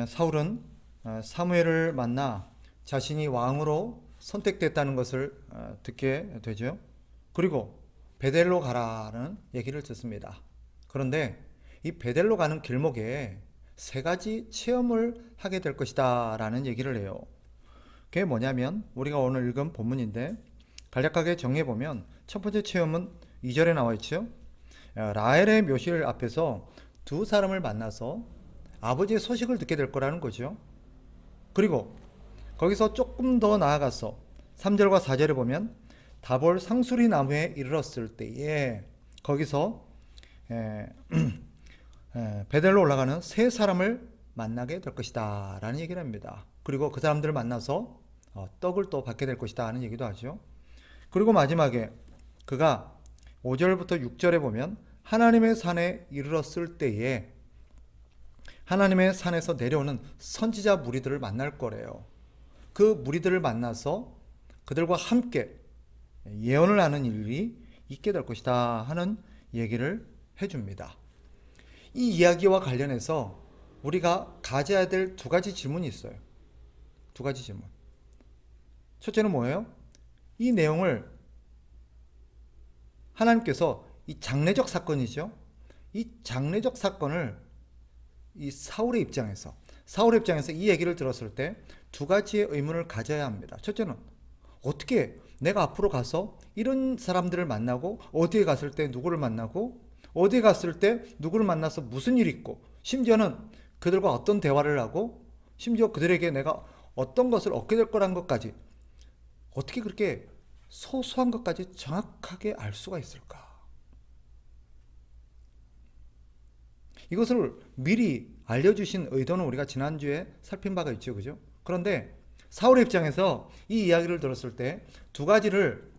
사울은 사무엘을 만나 자신이 왕으로 선택됐다는 것을 듣게 되죠. 그리고 베델로 가라는 얘기를 듣습니다. 그런데 이 베델로 가는 길목에 세 가지 체험을 하게 될 것이다 라는 얘기를 해요. 그게 뭐냐면 우리가 오늘 읽은 본문인데 간략하게 정리해보면 첫 번째 체험은 2절에 나와 있죠. 라헬의 묘실 앞에서 두 사람을 만나서 아버지의 소식을 듣게 될 거라는 거죠. 그리고 거기서 조금 더 나아가서 3절과 4절에 보면 다볼 상수리 나무에 이르렀을 때에 거기서 베델로 올라가는 세 사람을 만나게 될 것이다 라는 얘기를 합니다. 그리고 그 사람들을 만나서 떡을 또 받게 될 것이다 하는 얘기도 하죠. 그리고 마지막에 그가 5절부터 6절에 보면 하나님의 산에 이르렀을 때에 하나님의 산에서 내려오는 선지자 무리들을 만날 거래요. 그 무리들을 만나서 그들과 함께 예언을 하는 일이 있게 될 것이다 하는 얘기를 해줍니다. 이 이야기와 관련해서 우리가 가져야 될 두 가지 질문이 있어요. 두 가지 질문. 첫째는 뭐예요? 이 내용을 하나님께서 이 장래적 사건이죠. 이 장래적 사건을 이 사울의 입장에서 이 얘기를 들었을 때 두 가지의 의문을 가져야 합니다. 첫째는 어떻게 내가 앞으로 가서 이런 사람들을 만나고 어디에 갔을 때 누구를 만나고 어디에 갔을 때 누구를 만나서 무슨 일이 있고 심지어는 그들과 어떤 대화를 하고 심지어 그들에게 내가 어떤 것을 얻게 될 거라는 것까지 어떻게 그렇게 소소한 것까지 정확하게 알 수가 있을까? 이것을 미리 알려주신 의도는 우리가 지난주에 살핀 바가 있죠. 그죠? 그런데 사울의 입장에서 이 이야기를 들었을 때 두 가지를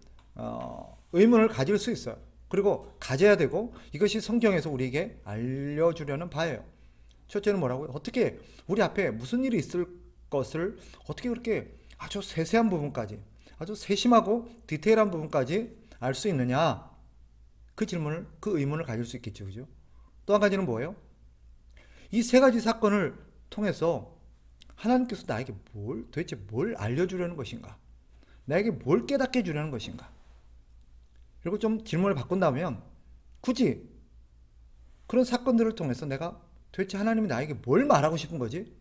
의문을 가질 수 있어요. 그리고 가져야 되고 이것이 성경에서 우리에게 알려주려는 바예요. 첫째는 뭐라고요? 어떻게 우리 앞에 무슨 일이 있을 것을 어떻게 그렇게 아주 세세한 부분까지 아주 세심하고 디테일한 부분까지 알 수 있느냐? 그 질문을 그 의문을 가질 수 있겠죠. 그죠? 또 한 가지는 뭐예요? 이 세 가지 사건을 통해서 하나님께서 나에게 도대체 뭘 알려주려는 것인가? 나에게 뭘 깨닫게 해주려는 것인가? 그리고 좀 질문을 바꾼다면 굳이 그런 사건들을 통해서 내가 도대체 하나님이 나에게 뭘 말하고 싶은 거지?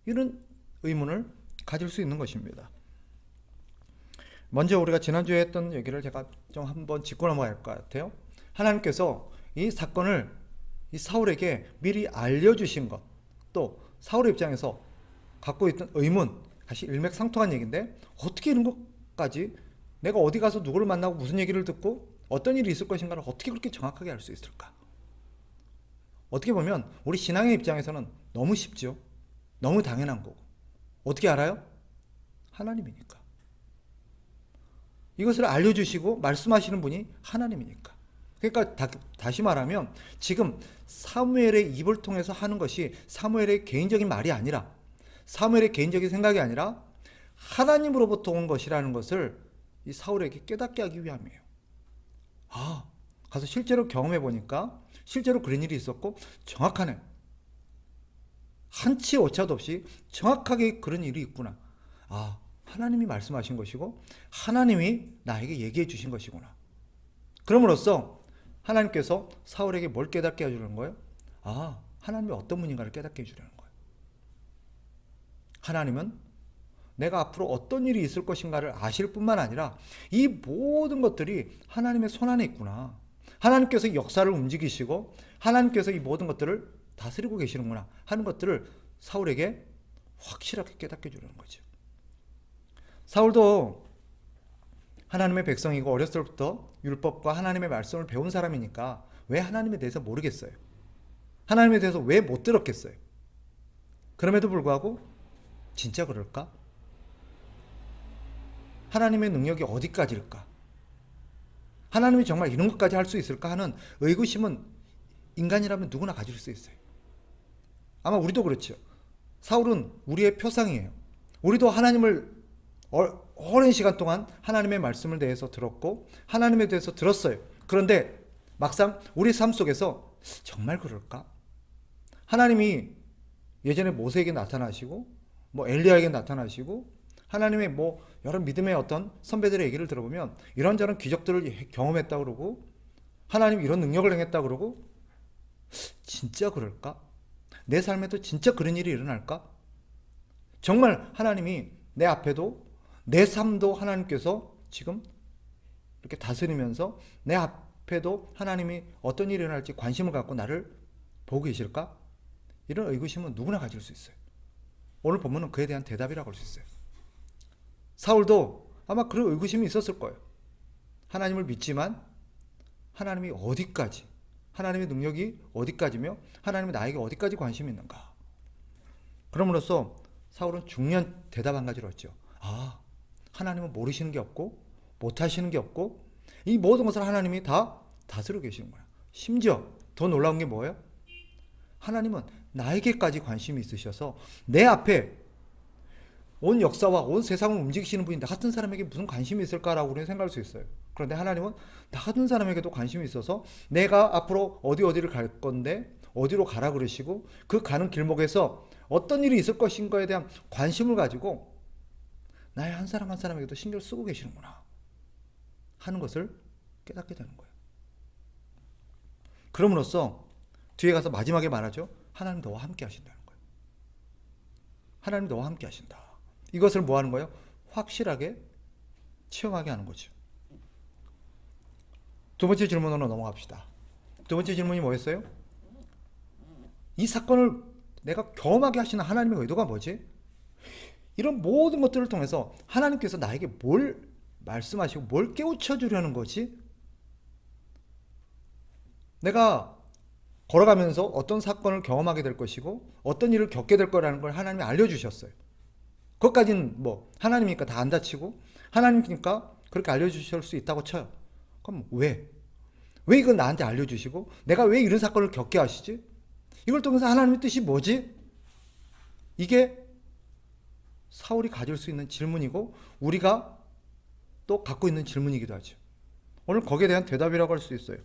이런 의문을 가질 수 있는 것입니다. 먼저 우리가 지난주에 했던 얘기를 제가 좀 한번 짚고 넘어갈 것 같아요. 하나님께서 이 사건을 이 사울에게 미리 알려주신 것, 또 사울의 입장에서 갖고 있던 의문, 다시 일맥상통한 얘기인데 어떻게 이런 것까지 내가 어디 가서 누구를 만나고 무슨 얘기를 듣고 어떤 일이 있을 것인가를 어떻게 그렇게 정확하게 알 수 있을까? 어떻게 보면 우리 신앙의 입장에서는 너무 쉽죠. 너무 당연한 거고. 어떻게 알아요? 하나님이니까. 이것을 알려주시고 말씀하시는 분이 하나님이니까. 그러니까 다시 말하면 지금 사무엘의 입을 통해서 하는 것이 사무엘의 개인적인 말이 아니라 사무엘의 개인적인 생각이 아니라 하나님으로부터 온 것이라는 것을 이 사울에게 깨닫게 하기 위함이에요. 가서 실제로 경험해 보니까 실제로 그런 일이 있었고 정확하네. 한치 오차도 없이 정확하게 그런 일이 있구나. 하나님이 말씀하신 것이고 하나님이 나에게 얘기해 주신 것이구나. 그럼으로써 하나님께서 사울에게 뭘 깨닫게 해주는 거예요? 하나님이 어떤 분인가를 깨닫게 해주려는 거예요. 하나님은 내가 앞으로 어떤 일이 있을 것인가를 아실 뿐만 아니라 이 모든 것들이 하나님의 손안에 있구나. 하나님께서 역사를 움직이시고 하나님께서 이 모든 것들을 다스리고 계시는구나 하는 것들을 사울에게 확실하게 깨닫게 해주려는 거죠. 사울도 하나님의 백성이고 어렸을 때부터 율법과 하나님의 말씀을 배운 사람이니까 왜 하나님에 대해서 모르겠어요? 하나님에 대해서 왜 못 들었겠어요? 그럼에도 불구하고 진짜 그럴까? 하나님의 능력이 어디까지일까? 하나님이 정말 이런 것까지 할 수 있을까 하는 의구심은 인간이라면 누구나 가질 수 있어요. 아마 우리도 그렇죠. 사울은 우리의 표상이에요. 우리도 하나님을 오랜 시간 동안 하나님의 말씀을 대해서 들었고 하나님에 대해서 들었어요. 그런데 막상 우리 삶 속에서 정말 그럴까? 하나님이 예전에 모세에게 나타나시고 뭐 엘리야에게 나타나시고 하나님의 뭐 여러 믿음의 어떤 선배들의 얘기를 들어보면 이런저런 기적들을 경험했다 그러고 하나님 이런 능력을 행했다 그러고 진짜 그럴까? 내 삶에도 진짜 그런 일이 일어날까? 정말 하나님이 내 앞에도 내 삶도 하나님께서 지금 이렇게 다스리면서 내 앞에도 하나님이 어떤 일이 일어날지 관심을 갖고 나를 보고 계실까? 이런 의구심은 누구나 가질 수 있어요. 오늘 본문은 그에 대한 대답이라고 할 수 있어요. 사울도 아마 그런 의구심이 있었을 거예요. 하나님을 믿지만 하나님이 어디까지, 하나님의 능력이 어디까지며 하나님이 나에게 어디까지 관심이 있는가. 그럼으로써 사울은 중요한 대답 한 가지를 얻죠. 아, 하나님은 모르시는 게 없고 못하시는 게 없고 이 모든 것을 하나님이 다 다스리고 계시는구나. 심지어 더 놀라운 게 뭐예요? 하나님은 나에게까지 관심이 있으셔서 내 앞에 온 역사와 온 세상을 움직이시는 분이 나 같은 사람에게 무슨 관심이 있을까라고 우리는 생각할 수 있어요. 그런데 하나님은 나 같은 사람에게도 관심이 있어서 내가 앞으로 어디를 갈 건데 어디로 가라 그러시고 그 가는 길목에서 어떤 일이 있을 것인가에 대한 관심을 가지고 나의 한 사람 한 사람에게도 신경을 쓰고 계시는구나 하는 것을 깨닫게 되는 거예요. 그럼으로써 뒤에 가서 마지막에 말하죠. 하나님 너와 함께 하신다는 거예요. 하나님 너와 함께 하신다. 이것을 뭐 하는 거예요? 확실하게 체험하게 하는 거죠. 두 번째 질문으로 넘어갑시다. 두 번째 질문이 뭐였어요? 이 사건을 내가 경험하게 하시는 하나님의 의도가 뭐지? 이런 모든 것들을 통해서 하나님께서 나에게 뭘 말씀하시고 뭘 깨우쳐 주려는 거지? 내가 걸어가면서 어떤 사건을 경험하게 될 것이고 어떤 일을 겪게 될 거라는 걸 하나님이 알려주셨어요. 그것까지는 뭐 하나님이니까 다 안 다치고 하나님이니까 그렇게 알려주실 수 있다고 쳐요. 그럼 왜? 왜 이걸 나한테 알려주시고 내가 왜 이런 사건을 겪게 하시지? 이걸 통해서 하나님의 뜻이 뭐지? 이게 사울이 가질 수 있는 질문이고 우리가 또 갖고 있는 질문이기도 하죠. 오늘 거기에 대한 대답이라고 할 수 있어요.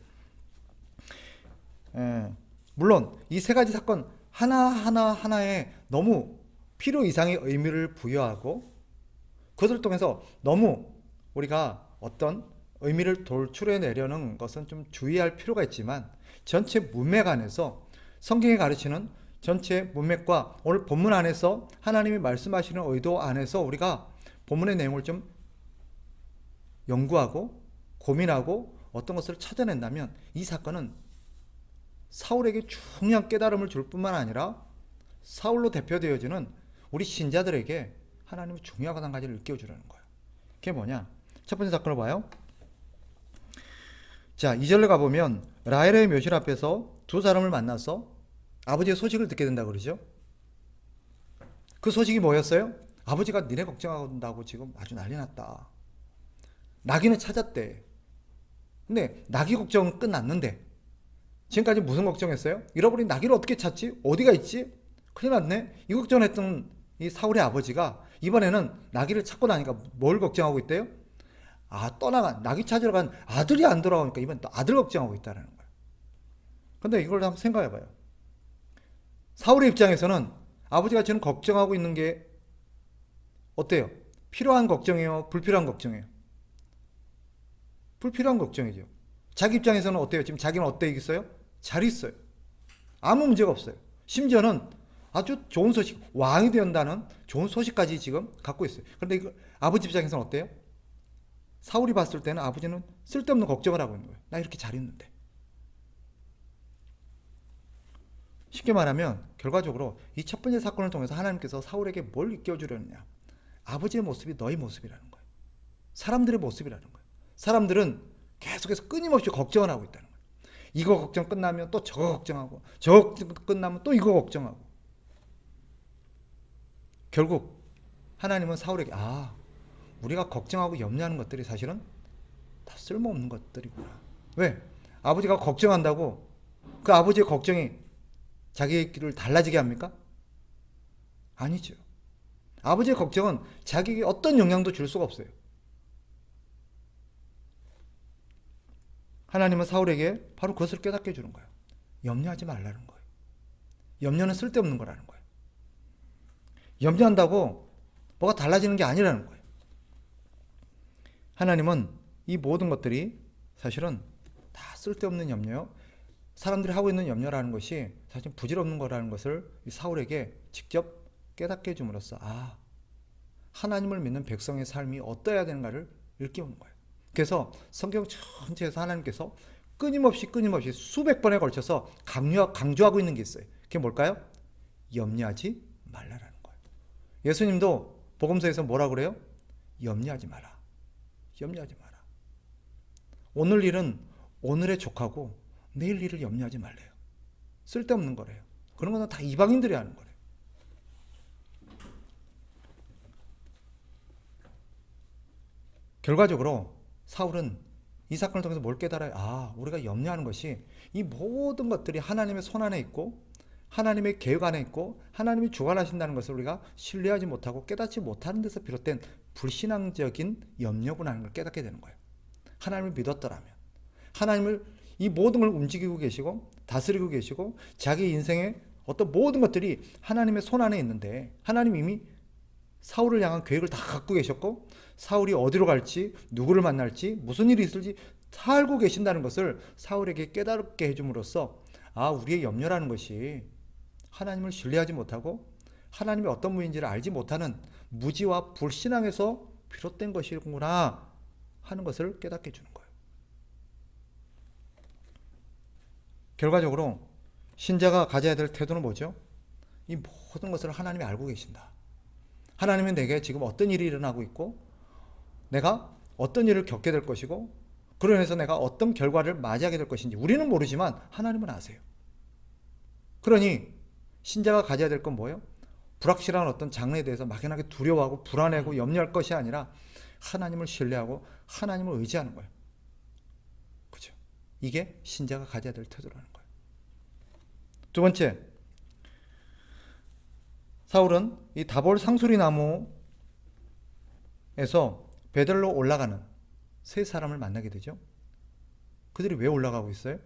물론 이 세 가지 사건 하나하나에 너무 필요 이상의 의미를 부여하고 그것을 통해서 너무 우리가 어떤 의미를 돌출해내려는 것은 좀 주의할 필요가 있지만 전체 문맥 안에서 성경이 가르치는 전체 문맥과 오늘 본문 안에서 하나님이 말씀하시는 의도 안에서 우리가 본문의 내용을 좀 연구하고 고민하고 어떤 것을 찾아낸다면 이 사건은 사울에게 중요한 깨달음을 줄 뿐만 아니라 사울로 대표되어지는 우리 신자들에게 하나님이 중요한 한 가지를 일깨워주려는 거예요. 그게 뭐냐? 첫 번째 사건을 봐요. 자, 2절로 가보면 라헬의 묘실 앞에서 두 사람을 만나서 아버지의 소식을 듣게 된다고 그러죠. 그 소식이 뭐였어요? 아버지가 니네 걱정한다고 지금 아주 난리 났다. 나귀는 찾았대. 근데 나귀 걱정은 끝났는데 지금까지 무슨 걱정했어요? 잃어버린 나귀를 어떻게 찾지? 어디가 있지? 큰일 났네. 이 걱정했던 이 사울의 아버지가 이번에는 나귀를 찾고 나니까 뭘 걱정하고 있대요? 아, 떠나간 나귀 찾으러 간 아들이 안 돌아오니까 이번 또 아들 걱정하고 있다는 거예요. 근데 이걸 한번 생각해 봐요. 사울의 입장에서는 아버지가 지금 걱정하고 있는 게 어때요? 필요한 걱정이에요? 불필요한 걱정이에요? 불필요한 걱정이죠. 자기 입장에서는 어때요? 지금 자기는 어때 있어요? 잘 있어요. 아무 문제가 없어요. 심지어는 아주 좋은 소식, 왕이 된다는 좋은 소식까지 지금 갖고 있어요. 그런데 이거 아버지 입장에서는 어때요? 사울이 봤을 때는 아버지는 쓸데없는 걱정을 하고 있는 거예요. 나 이렇게 잘 있는데. 쉽게 말하면 결과적으로 이 첫 번째 사건을 통해서 하나님께서 사울에게 뭘 일깨워주려느냐. 아버지의 모습이 너희 모습이라는 거예요. 사람들의 모습이라는 거예요. 사람들은 계속해서 끊임없이 걱정을 하고 있다는 거예요. 이거 걱정 끝나면 또 저거 걱정하고 저거 끝나면 또 이거 걱정하고 결국 하나님은 사울에게 우리가 걱정하고 염려하는 것들이 사실은 다 쓸모없는 것들이구나. 왜? 아버지가 걱정한다고 그 아버지의 걱정이 자기의 길을 달라지게 합니까? 아니죠. 아버지의 걱정은 자기에게 어떤 영향도 줄 수가 없어요. 하나님은 사울에게 바로 그것을 깨닫게 해주는 거예요. 염려하지 말라는 거예요. 염려는 쓸데없는 거라는 거예요. 염려한다고 뭐가 달라지는 게 아니라는 거예요. 하나님은 이 모든 것들이 사실은 다 쓸데없는 염려요. 사람들이 하고 있는 염려라는 것이 사실 부질없는 거라는 것을 사울에게 직접 깨닫게 해줌으로써 하나님을 믿는 백성의 삶이 어떠해야 되는가를 일깨우는 거예요. 그래서 성경 전체에서 하나님께서 끊임없이 수백 번에 걸쳐서 강조하고 있는 게 있어요. 그게 뭘까요? 염려하지 말라라는 거예요. 예수님도 복음서에서 뭐라 그래요? 염려하지 마라. 염려하지 마라. 오늘 일은 오늘에 족하고 내일 일을 염려하지 말래요. 쓸데없는 거래요. 그런 거는 다 이방인들이 하는 거래요. 결과적으로 사울은 이 사건을 통해서 뭘 깨달아요? 우리가 염려하는 것이 이 모든 것들이 하나님의 손 안에 있고 하나님의 계획 안에 있고 하나님이 주관하신다는 것을 우리가 신뢰하지 못하고 깨닫지 못하는 데서 비롯된 불신앙적인 염려구나 하는 걸 깨닫게 되는 거예요. 하나님을 믿었더라면 하나님을 이 모든 걸 움직이고 계시고 다스리고 계시고 자기 인생의 어떤 모든 것들이 하나님의 손 안에 있는데 하나님 이미 사울을 향한 계획을 다 갖고 계셨고 사울이 어디로 갈지 누구를 만날지 무슨 일이 있을지 다 알고 계신다는 것을 사울에게 깨닫게 해줌으로써 우리의 염려라는 것이 하나님을 신뢰하지 못하고 하나님이 어떤 분인지를 알지 못하는 무지와 불신앙에서 비롯된 것이구나 하는 것을 깨닫게 해주는 거예요. 결과적으로 신자가 가져야 될 태도는 뭐죠? 이 모든 것을 하나님이 알고 계신다. 하나님은 내게 지금 어떤 일이 일어나고 있고 내가 어떤 일을 겪게 될 것이고 그로 인해서 내가 어떤 결과를 맞이하게 될 것인지 우리는 모르지만 하나님은 아세요. 그러니 신자가 가져야 될 건 뭐예요? 불확실한 어떤 장래에 대해서 막연하게 두려워하고 불안해하고 염려할 것이 아니라 하나님을 신뢰하고 하나님을 의지하는 거예요. 그죠? 이게 신자가 가져야 될 태도라는 거예요. 두 번째, 사울은 이 다볼 상수리 나무에서 베델로 올라가는 세 사람을 만나게 되죠. 그들이 왜 올라가고 있어요?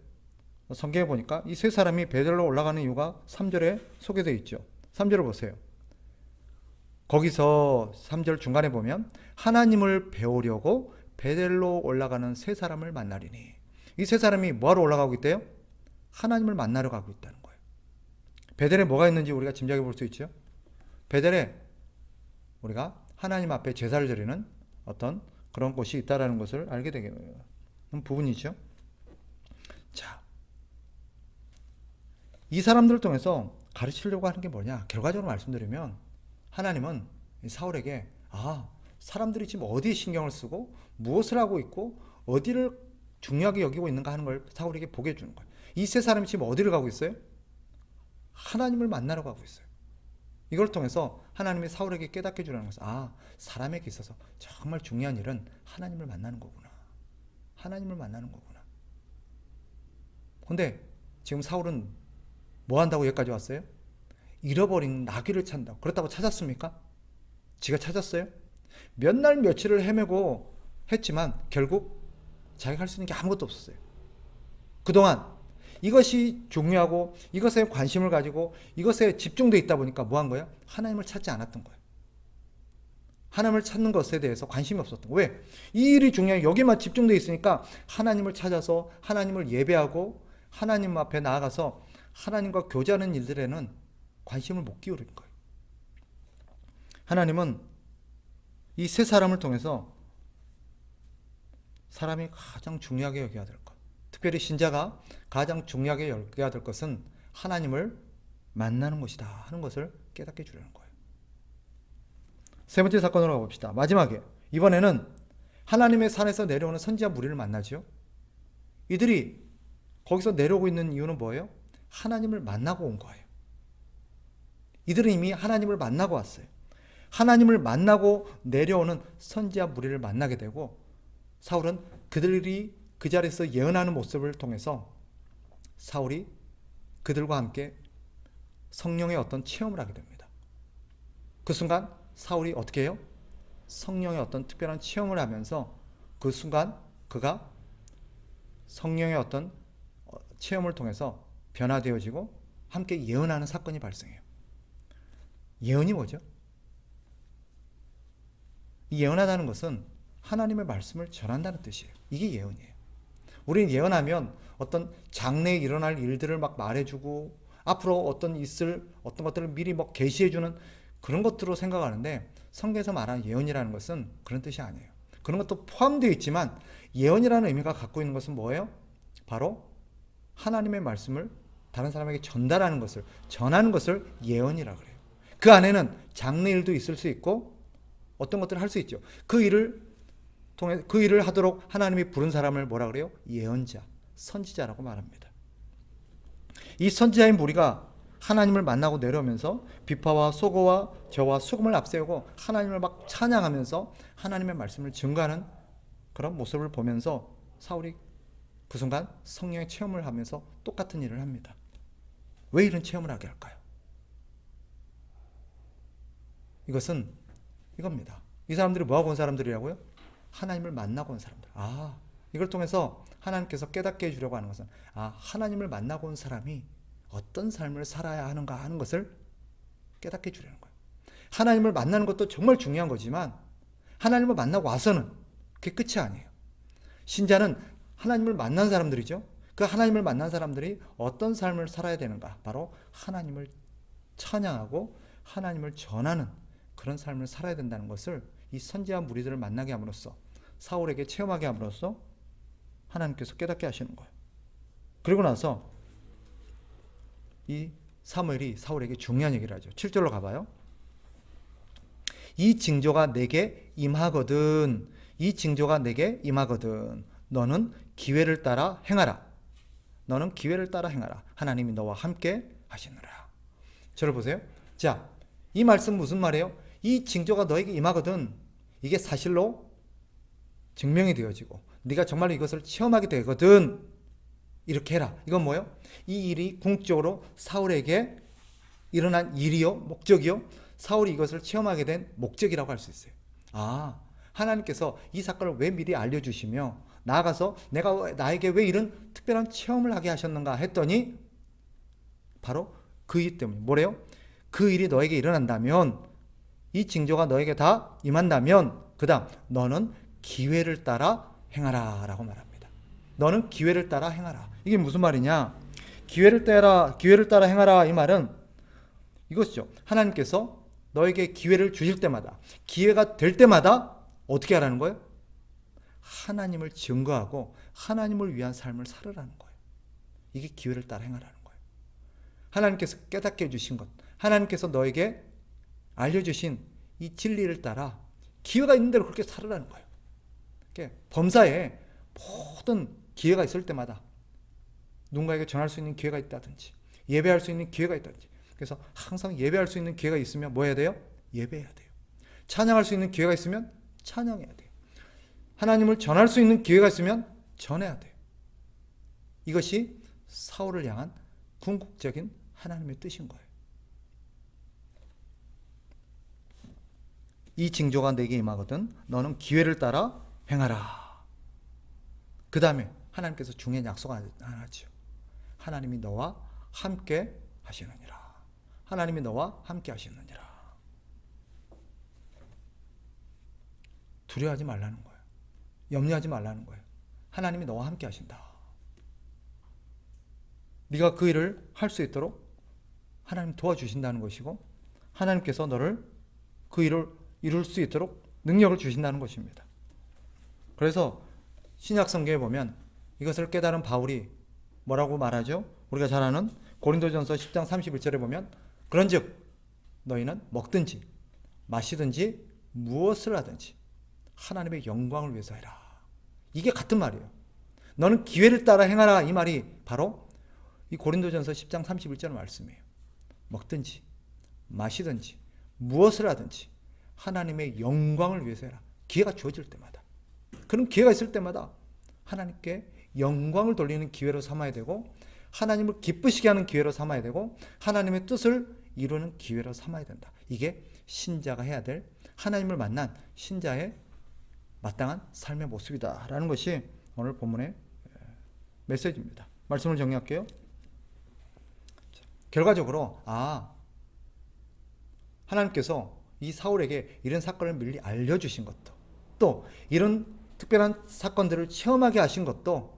성경에 보니까 이 세 사람이 베델로 올라가는 이유가 3절에 소개되어 있죠. 3절을 보세요. 거기서 3절 중간에 보면 하나님을 배우려고 베델로 올라가는 세 사람을 만나리니 이 세 사람이 뭐하러 올라가고 있대요? 하나님을 만나러 가고 있다는 거예요. 베델에 뭐가 있는지 우리가 짐작해 볼 수 있죠. 베델에 우리가 하나님 앞에 제사를 드리는 어떤 그런 곳이 있다는 것을 알게 되는 부분이죠. 자, 이 사람들을 통해서 가르치려고 하는 게 뭐냐? 결과적으로 말씀드리면 하나님은 사울에게 사람들이 지금 어디에 신경을 쓰고 무엇을 하고 있고 어디를 중요하게 여기고 있는가 하는 걸 사울에게 보게 해주는 거예요. 이 세 사람이 지금 어디를 가고 있어요? 하나님을 만나러 가고 있어요. 이걸 통해서 하나님이 사울에게 깨닫게 해주라는 것은 사람에게 있어서 정말 중요한 일은 하나님을 만나는 거구나. 하나님을 만나는 거구나. 근데 지금 사울은 뭐 한다고 여기까지 왔어요? 잃어버린 나귀를 찾는다고. 그렇다고 찾았습니까? 지가 찾았어요? 몇 날 며칠을 헤매고 했지만 결국 자기가 할 수 있는 게 아무것도 없었어요. 그동안 이것이 중요하고 이것에 관심을 가지고 이것에 집중되어 있다 보니까 뭐 한 거예요? 하나님을 찾지 않았던 거예요. 하나님을 찾는 것에 대해서 관심이 없었던 거예요. 왜? 이 일이 중요해. 여기만 집중되어 있으니까 하나님을 찾아서 하나님을 예배하고 하나님 앞에 나아가서 하나님과 교제하는 일들에는 관심을 못 기울인 거예요. 하나님은 이 세 사람을 통해서 사람이 가장 중요하게 여겨야 될 것, 특별히 신자가 가장 중요하게 여겨야 될 것은 하나님을 만나는 것이다 하는 것을 깨닫게 해주려는 거예요. 세 번째 사건으로 가봅시다. 마지막에 이번에는 하나님의 산에서 내려오는 선지자 무리를 만나죠. 이들이 거기서 내려오고 있는 이유는 뭐예요? 하나님을 만나고 온 거예요. 이들은 이미 하나님을 만나고 왔어요. 하나님을 만나고 내려오는 선지자 무리를 만나게 되고 사울은 그들이 그 자리에서 예언하는 모습을 통해서 사울이 그들과 함께 성령의 어떤 체험을 하게 됩니다. 그 순간 사울이 어떻게 해요? 성령의 어떤 특별한 체험을 하면서 그 순간 그가 성령의 어떤 체험을 통해서 변화되어지고 함께 예언하는 사건이 발생해요. 예언이 뭐죠? 이 예언하다는 것은 하나님의 말씀을 전한다는 뜻이에요. 이게 예언이에요. 우리는 예언하면 어떤 장래에 일어날 일들을 막 말해주고 앞으로 있을 어떤 것들을 미리 막 계시해주는 그런 것들로 생각하는데, 성경에서 말하는 예언이라는 것은 그런 뜻이 아니에요. 그런 것도 포함되어 있지만 예언이라는 의미가 갖고 있는 것은 뭐예요? 바로 하나님의 말씀을 다른 사람에게 전달하는 것을, 전하는 것을 예언이라고 그래요. 그 안에는 장래일도 있을 수 있고 어떤 것들을 할 수 있죠. 그 일을 하도록 하나님이 부른 사람을 뭐라 그래요? 예언자, 선지자라고 말합니다. 이 선지자인 무리가 하나님을 만나고 내려오면서 비파와 소고와 저와 수금을 앞세우고 하나님을 막 찬양하면서 하나님의 말씀을 증거하는 그런 모습을 보면서 사울이 그 순간 성령의 체험을 하면서 똑같은 일을 합니다. 왜 이런 체험을 하게 할까요? 이것은 이겁니다. 이 사람들이 뭐하고 온 사람들이라고요? 하나님을 만나고 온 사람들. 이걸 통해서 하나님께서 깨닫게 해주려고 하는 것은, 하나님을 만나고 온 사람이 어떤 삶을 살아야 하는가 하는 것을 깨닫게 해주려는 거예요. 하나님을 만나는 것도 정말 중요한 거지만 하나님을 만나고 와서는 그게 끝이 아니에요. 신자는 하나님을 만난 사람들이죠. 그 하나님을 만난 사람들이 어떤 삶을 살아야 되는가? 바로 하나님을 찬양하고 하나님을 전하는 그런 삶을 살아야 된다는 것을 이 선지자 무리들을 만나게 함으로써, 사울에게 체험하게 함으로써 하나님께서 깨닫게 하시는 거예요. 그리고 나서 이 사무엘이 사울에게 중요한 얘기를 하죠. 7절로 가봐요. 이 징조가 내게 임하거든, 이 징조가 내게 임하거든 너는 기회를 따라 행하라. 너는 기회를 따라 행하라. 하나님이 너와 함께 하시느라. 저를 보세요. 자, 이 말씀 무슨 말이에요? 이 징조가 너에게 임하거든, 이게 사실로 증명이 되어지고 네가 정말로 이것을 체험하게 되거든, 이렇게 해라. 이건 뭐예요? 이 일이 궁극적으로 사울에게 일어난 일이요, 목적이요, 사울이 이것을 체험하게 된 목적이라고 할 수 있어요. 하나님께서 이 사건을 왜 미리 알려주시며 나아가서 나에게 왜 이런 특별한 체험을 하게 하셨는가 했더니 바로 그 일 때문에. 뭐래요? 그 일이 너에게 일어난다면, 이 징조가 너에게 다 임한다면 그 다음 너는 기회를 따라 행하라 라고 말합니다. 너는 기회를 따라 행하라. 이게 무슨 말이냐? 기회를 따라 행하라, 이 말은 이것이죠. 하나님께서 너에게 기회를 주실 때마다, 기회가 될 때마다 어떻게 하라는 거예요? 하나님을 증거하고 하나님을 위한 삶을 살으라는 거예요. 이게 기회를 따라 행하라는 거예요. 하나님께서 깨닫게 해주신 것, 하나님께서 너에게 알려주신 이 진리를 따라 기회가 있는 대로 그렇게 살으라는 거예요. 범사에 모든 기회가 있을 때마다 누군가에게 전할 수 있는 기회가 있다든지 예배할 수 있는 기회가 있다든지, 그래서 항상 예배할 수 있는 기회가 있으면 뭐 해야 돼요? 예배해야 돼요. 찬양할 수 있는 기회가 있으면 찬양해야 돼요. 하나님을 전할 수 있는 기회가 있으면 전해야 돼요. 이것이 사울을 향한 궁극적인 하나님의 뜻인 거예요. 이 징조가 내게 임하거든 너는 기회를 따라 행하라. 그 다음에 하나님께서 중요한 약속 하나 하죠. 하나님이 너와 함께 하시느니라. 하나님이 너와 함께 하시느니라. 두려워하지 말라는 거예요. 염려하지 말라는 거예요. 하나님이 너와 함께 하신다. 네가 그 일을 할 수 있도록 하나님 도와주신다는 것이고, 하나님께서 너를 그 일을 이룰 수 있도록 능력을 주신다는 것입니다. 그래서 신약 성경에 보면 이것을 깨달은 바울이 뭐라고 말하죠? 우리가 잘 아는 고린도전서 10장 31절에 보면, 그런즉 너희는 먹든지 마시든지 무엇을 하든지 하나님의 영광을 위해서 해라. 이게 같은 말이에요. 너는 기회를 따라 행하라, 이 말이 바로 이 고린도전서 10장 31절 말씀이에요. 먹든지 마시든지 무엇을 하든지 하나님의 영광을 위해서 해라. 기회가 주어질 때마다, 그런 기회가 있을 때마다 하나님께 영광을 돌리는 기회로 삼아야 되고, 하나님을 기쁘시게 하는 기회로 삼아야 되고, 하나님의 뜻을 이루는 기회로 삼아야 된다. 이게 신자가 해야 될, 하나님을 만난 신자의 마땅한 삶의 모습이다라는 것이 오늘 본문의 메시지입니다. 말씀을 정리할게요. 결과적으로 하나님께서 이 사울에게 이런 사건을 미리 알려주신 것도, 또 이런 특별한 사건들을 체험하게 하신 것도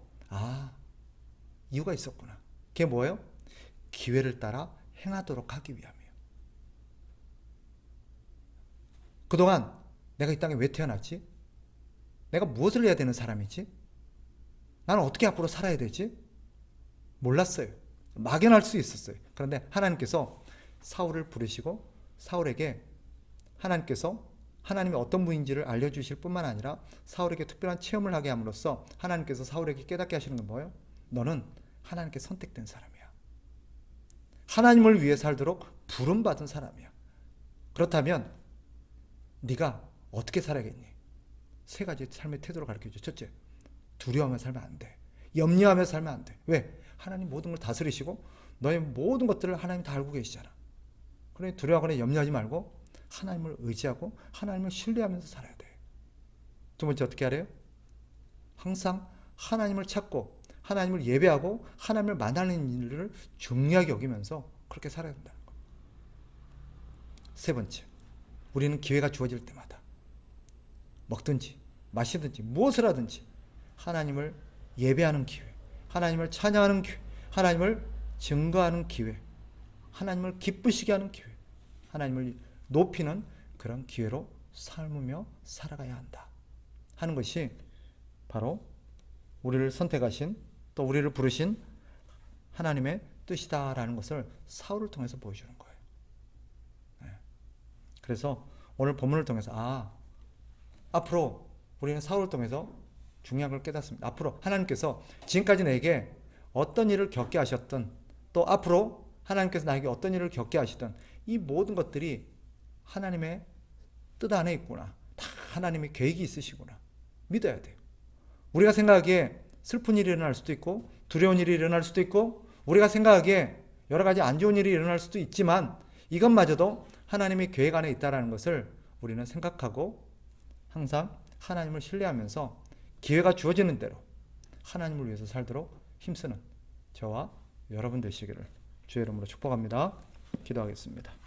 이유가 있었구나. 그게 뭐예요? 기회를 따라 행하도록 하기 위함이에요. 그동안 내가 이 땅에 왜 태어났지? 내가 무엇을 해야 되는 사람이지? 나는 어떻게 앞으로 살아야 되지? 몰랐어요. 막연할 수 있었어요. 그런데 하나님께서 사울을 부르시고 사울에게 하나님께서 하나님이 어떤 분인지를 알려주실 뿐만 아니라 사울에게 특별한 체험을 하게 함으로써 하나님께서 사울에게 깨닫게 하시는 건 뭐예요? 너는 하나님께 선택된 사람이야. 하나님을 위해 살도록 부름받은 사람이야. 그렇다면 네가 어떻게 살아야겠니? 세 가지 삶의 태도를 가르쳐줘. 첫째, 두려워하며 살면 안 돼. 염려하며 살면 안 돼. 왜? 하나님 모든 걸 다스리시고 너의 모든 것들을 하나님 다 알고 계시잖아. 그러니 두려워하거나 염려하지 말고 하나님을 의지하고 하나님을 신뢰하면서 살아야 돼. 두 번째 어떻게 하래요? 항상 하나님을 찾고 하나님을 예배하고 하나님을 만나는 일을 중요하게 여기면서 그렇게 살아야 된다는 거. 세 번째, 우리는 기회가 주어질 때마다 먹든지 마시든지 무엇을 하든지 하나님을 예배하는 기회, 하나님을 찬양하는 기회, 하나님을 증거하는 기회, 하나님을 기쁘시게 하는 기회, 하나님을 높이는 그런 기회로 삶으며 살아가야 한다 하는 것이 바로 우리를 선택하신 또 우리를 부르신 하나님의 뜻이다라는 것을 사울을 통해서 보여주는 거예요. 그래서 오늘 본문을 통해서 앞으로 우리는 사울을 통해서 중요한 걸 깨닫습니다. 앞으로 하나님께서 지금까지 내게 어떤 일을 겪게 하셨든 또 앞으로 하나님께서 나에게 어떤 일을 겪게 하시든 이 모든 것들이 하나님의 뜻 안에 있구나. 다 하나님의 계획이 있으시구나. 믿어야 돼요. 우리가 생각하기에 슬픈 일이 일어날 수도 있고 두려운 일이 일어날 수도 있고 우리가 생각하기에 여러 가지 안 좋은 일이 일어날 수도 있지만 이것마저도 하나님의 계획 안에 있다는 것을 우리는 생각하고 항상 하나님을 신뢰하면서 기회가 주어지는 대로 하나님을 위해서 살도록 힘쓰는 저와 여러분 되시기를 주의 이름으로 축복합니다. 기도하겠습니다.